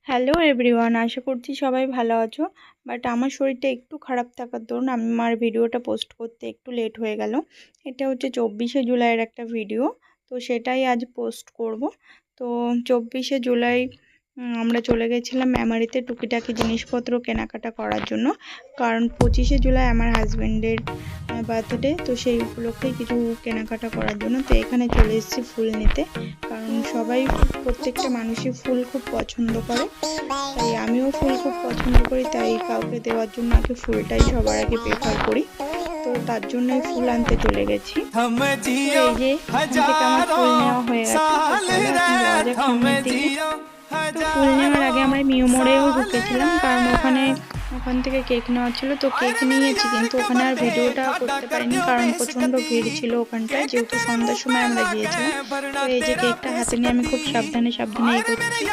Hello everyone, আশা করছি সবাই ভালো আছো। বাট আমার শরীরটা একটু খারাপ থাকার দরুন আমার ভিডিওটা পোস্ট করতে একটু লেট হয়ে গেল। এটা হচ্ছে 24শে জুলাইয়ের একটা ভিডিও, তো সেটাই আজ পোস্ট করব। তো 24শে জুলাই আমরা চলে গেছিলাম মেমারিতে টুকিটাকি জিনিসপত্র কেনাকাটা করার জন্য, কারণ 25শে জুলাই আমার হাজব্যান্ডের বার্থডে, তো সেই উপলক্ষেই কিছু কেনাকাটা করার জন্য। তো এখানে চলে এসেছি ফুল নিতে, কারণ সবাই প্রত্যেকটা মানুষই ফুল খুব পছন্দ করে, তাই আমিও ফুল খুব পছন্দ করি। তাই কাউকে দেওয়ার জন্য আগে ফুলটাই সবার আগে প্রেফার করি, তো তার জন্যই ফুল আনতে চলে গেছি। তো এই যে এখান থেকে আমার ফুল নেওয়া হয়ে গেছে, তো চলো এখন যাওয়া যাক সামনের দিকে। তো ফুল নেওয়ার আগে আমরা মিউ মোড়েও ঢুকেছিলাম, কারণ ওখান থেকে কেক নেওয়া ছিল। তো কেক নিয়েছি, কিন্তু ওখানে আর ভিডিওটা করতে পারিনি, কারণ প্রচণ্ড ভিড় ছিল ওখানটায়, যেহেতু সন্ধ্যার সময় আমরা গিয়েছিলাম। তো এই যে কেকটা হাতে নিয়ে আমি খুব সাবধানে এগোচ্ছি।